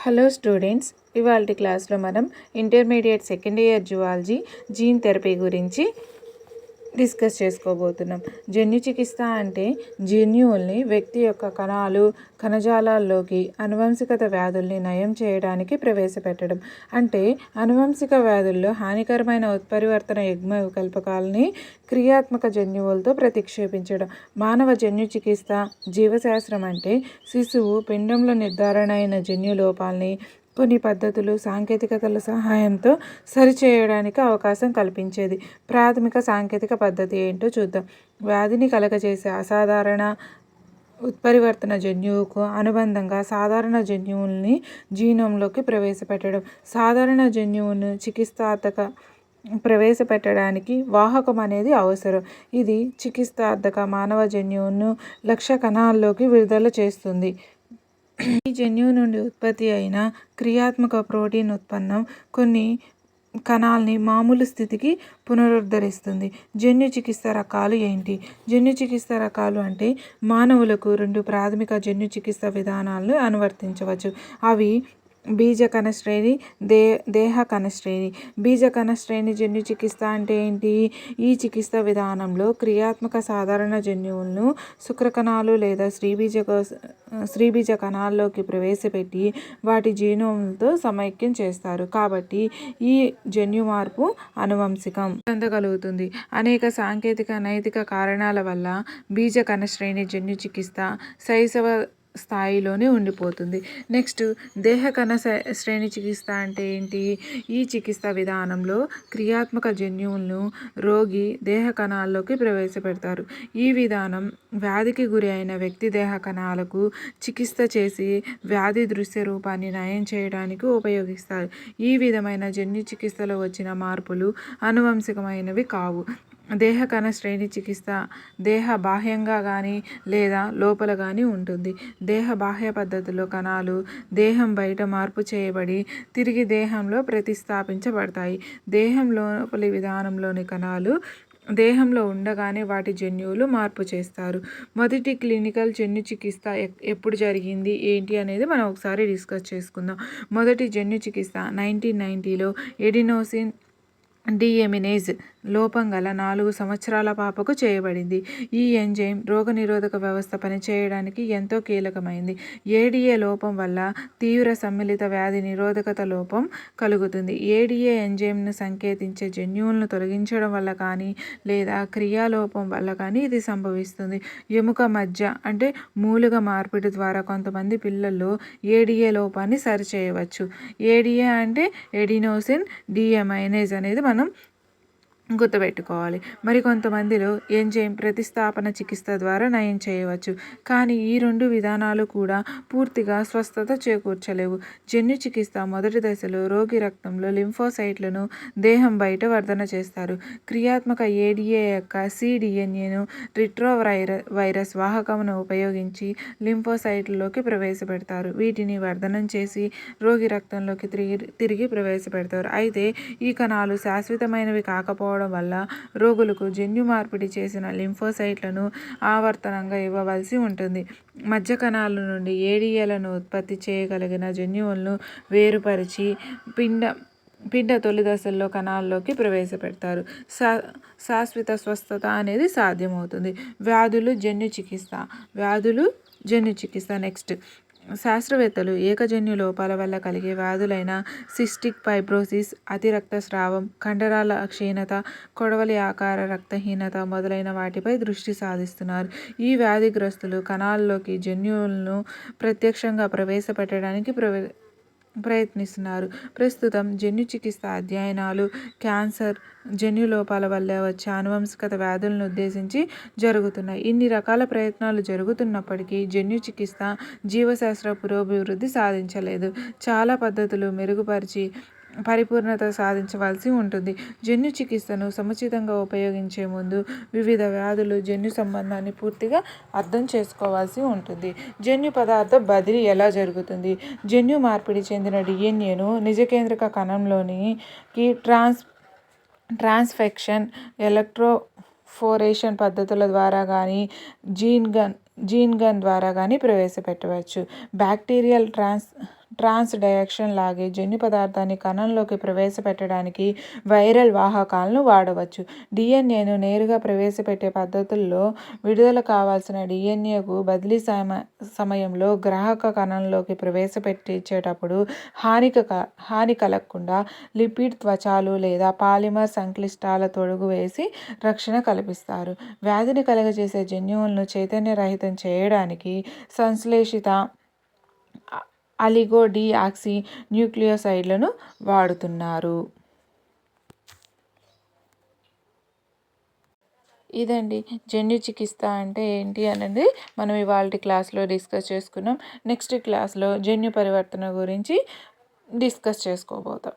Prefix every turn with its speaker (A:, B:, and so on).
A: Hello students, ఇవాల్టి క్లాస్లో మనం intermediate second year zoology gene therapy గురించి డిస్కస్ చేసుకోబోతున్నాం. జన్యు చికిత్స అంటే జన్యువుల్ని వ్యక్తి యొక్క కణాలు, కణజాలాల్లోకి అనువంశికత వ్యాధుల్ని నయం చేయడానికి ప్రవేశపెట్టడం. అంటే అనువంశిక వ్యాధుల్లో హానికరమైన ఉత్పరివర్తన యుగ్మ వికల్పకాలని క్రియాత్మక జన్యువులతో ప్రతిక్షేపించడం. మానవ జన్యు చికిత్స జీవశాస్త్రం అంటే శిశువు పిండంలో నిర్ధారణ అయిన జన్యు లోపాలని కొన్ని పద్ధతులు, సాంకేతికతల సహాయంతో సరిచేయడానికి అవకాశం కల్పించేది. ప్రాథమిక సాంకేతిక పద్ధతి ఏంటో చూద్దాం. వ్యాధిని కలగజేసే అసాధారణ ఉత్పరివర్తన జన్యువుకు అనుబంధంగా సాధారణ జన్యువుల్ని జీనోంలోకి ప్రవేశపెట్టడం. సాధారణ జన్యువును చికిత్సార్థక ప్రవేశపెట్టడానికి వాహకం అనేది అవసరం. ఇది చికిత్సార్థక మానవ జన్యువును లక్ష్య కణాల్లోకి విడుదల చేస్తుంది. ఈ జన్యువు నుండి ఉత్పత్తి అయిన క్రియాత్మక ప్రోటీన్ ఉత్పన్నం కొన్ని కణాల్ని మామూలు స్థితికి పునరుద్ధరిస్తుంది. జన్యు చికిత్స రకాలు ఏంటి? జన్యు చికిత్స రకాలు అంటే మానవులకు 2 ప్రాథమిక జన్యు చికిత్స విధానాలను అనువర్తించవచ్చు. అవి బీజ కణ శ్రేణి, దేహ కణ శ్రేణి. బీజ కణ శ్రేణి జన్యు చికిత్స అంటే ఏంటి? ఈ చికిత్స విధానంలో క్రియాత్మక సాధారణ జన్యువులను శుక్రకణాలు లేదా స్త్రీబీజ కణాల్లోకి ప్రవేశపెట్టి వాటి జీనోమ్తో సమైక్యం చేస్తారు. కాబట్టి ఈ జన్యు మార్పు అనువంశికం చెందగలుగుతుంది. అనేక సాంకేతిక, నైతిక కారణాల వల్ల బీజ కణ శ్రేణి జన్యు చికిత్స శైశవ స్థాయిలోనే ఉండిపోతుంది. నెక్స్ట్, దేహ కణ శ్రేణి చికిత్స అంటే ఏంటి? ఈ చికిత్స విధానంలో క్రియాత్మక జన్యువులను రోగి దేహ కణాల్లోకి ప్రవేశపెడతారు. ఈ విధానం వ్యాధికి గురి అయిన వ్యక్తి దేహ కణాలకు చికిత్స చేసి వ్యాధి దృశ్య రూపాన్ని నయం చేయడానికి ఉపయోగిస్తారు. ఈ విధమైన జన్యు చికిత్సలో వచ్చిన మార్పులు అనువంశికమైనవి కావు. దేహ కణ శ్రేణి చికిత్స దేహ బాహ్యంగా కానీ లేదా లోపల కానీ ఉంటుంది. దేహ బాహ్య పద్ధతిలో కణాలు దేహం బయట మార్పు చేయబడి తిరిగి దేహంలో ప్రతిస్థాపించబడతాయి. దేహం లోపలి విధానంలోని కణాలు దేహంలో ఉండగానే వాటి జన్యువులు మార్పు చేస్తారు. మొదటి క్లినికల్ జన్యు చికిత్స ఎప్పుడు జరిగింది ఏంటి అనేది మనం ఒకసారి డిస్కస్ చేసుకుందాం. మొదటి జన్యు చికిత్స 1990లో ఎడినోసిన్ డిఎమినేజ్ లోపం గల 4 సంవత్సరాల పాపకు చేయబడింది. ఈ ఎంజైమ్ రోగనిరోధక వ్యవస్థ పనిచేయడానికి ఎంతో కీలకమైంది. ఏడిఏ లోపం వల్ల తీవ్ర సమ్మిళిత వ్యాధి నిరోధకత లోపం కలుగుతుంది. ఏడిఏ ఎంజైమ్ను సంకేతించే జన్యువులను తొలగించడం వల్ల కానీ లేదా క్రియాలోపం వల్ల కానీ ఇది సంభవిస్తుంది. ఎముక మజ్జ అంటే మూలుగ మార్పిడి ద్వారా కొంతమంది పిల్లల్లో ఏడిఏ లోపాన్ని సరిచేయవచ్చు. ఏడిఏ అంటే ఎడినోసిన్ డిఎమైనేజ్ అనేది మనం గుర్తుపెట్టుకోవాలి. మరి కొంతమందిలో ఎంజైమ్ ప్రతిస్థాపన చికిత్స ద్వారా నయం చేయవచ్చు. కానీ ఈ 2 విధానాలు కూడా పూర్తిగా స్వస్థత చేకూర్చలేవు. జన్యు చికిత్స మొదటి దశలో రోగి రక్తంలో లింఫోసైట్లను దేహం బయట వర్ధన చేస్తారు. క్రియాత్మక ఏడిఏ యొక్క సిడిఎన్ఏను రిట్రోవైరస్ వాహకమును ఉపయోగించి లింఫోసైట్లలోకి ప్రవేశపెడతారు. వీటిని వర్ధనం చేసి రోగి రక్తంలోకి తిరిగి ప్రవేశపెడతారు. అయితే ఈ కణాలు శాశ్వతమైనవి కాకపోవడం వల్ల రోగులకు జన్యు మార్పిడి చేసిన లింఫోసైట్లను ఆవర్తనంగా ఇవ్వవలసి ఉంటుంది. మజ్జ కణాల నుండి ఏడిఏలను ఉత్పత్తి చేయగలిగిన జన్యువులను వేరుపరిచి పిండ తొలి దశల్లో కణాల్లోకి ప్రవేశపెడతారు. శాశ్వత స్వస్థత అనేది సాధ్యమవుతుంది. వ్యాధులు జన్యు చికిత్స నెక్స్ట్, శాస్త్రవేత్తలు ఏకజన్యు లోపాల వల్ల కలిగే వ్యాధులైన సిస్టిక్ ఫైబ్రోసిస్, అతి రక్తస్రావం, కండరాల క్షీణత, కొడవలి ఆకార రక్తహీనత మొదలైన వాటిపై దృష్టి సాధిస్తున్నారు. ఈ వ్యాధిగ్రస్తులు కణాల్లోకి జన్యువులను ప్రత్యక్షంగా ప్రవేశపెట్టడానికి ప్రయత్నిస్తున్నారు. ప్రస్తుతం జన్యు చికిత్స అధ్యయనాలు క్యాన్సర్, జన్యు లోపాల వల్ల వచ్చే అనువంశికత వ్యాధులను ఉద్దేశించి జరుగుతున్నాయి. ఇన్ని రకాల ప్రయత్నాలు జరుగుతున్నప్పటికీ జన్యు చికిత్స జీవశాస్త్ర పురోభివృద్ధి సాధించలేదు. చాలా పద్ధతులు మెరుగుపరిచి పరిపూర్ణత సాధించవలసి ఉంటుంది. జన్యు చికిత్సను సముచితంగా ఉపయోగించే ముందు వివిధ వ్యాధులు జన్యు సంబంధాన్ని పూర్తిగా అర్థం చేసుకోవాల్సి ఉంటుంది. జన్యు పదార్థ బదిలీ ఎలా జరుగుతుంది? జన్యు మార్పిడి చెందిన డిఎన్ఏను నిజకేంద్రక కణంలోనికి ట్రాన్స్ఫెక్షన్, ఎలక్ట్రోఫోరేషన్ పద్ధతుల ద్వారా కానీ జీన్ గన్ ద్వారా కానీ ప్రవేశపెట్టవచ్చు. బ్యాక్టీరియల్ ట్రాన్స్ డయాక్షన్ లాగే జన్యు పదార్థాన్ని కణంలోకి ప్రవేశపెట్టడానికి వైరల్ వాహకాలను వాడవచ్చు. డిఎన్ఏను నేరుగా ప్రవేశపెట్టే పద్ధతుల్లో విడుదల కావాల్సిన డిఎన్ఏకు బదిలీ సమయంలో గ్రాహక కణంలోకి ప్రవేశపెట్టించేటప్పుడు హాని కలగకుండా లిపిడ్ త్వచాలు లేదా పాలిమర్ సంక్లిష్టాల తొడుగు వేసి రక్షణ కల్పిస్తారు. వ్యాధిని కలుగజేసే జన్యువులను చైతన్యరహితం చేయడానికి సంశ్లేషిత అలిగో డిఆక్సీ న్యూక్లియోసైడ్లను వాడుతున్నారు. ఇదండి జన్యు చికిత్స అంటే ఏంటి అనేది మనం ఇవాళ క్లాస్లో డిస్కస్ చేసుకున్నాం. నెక్స్ట్ క్లాస్లో జన్యు పరివర్తన గురించి డిస్కస్ చేసుకోబోతాం.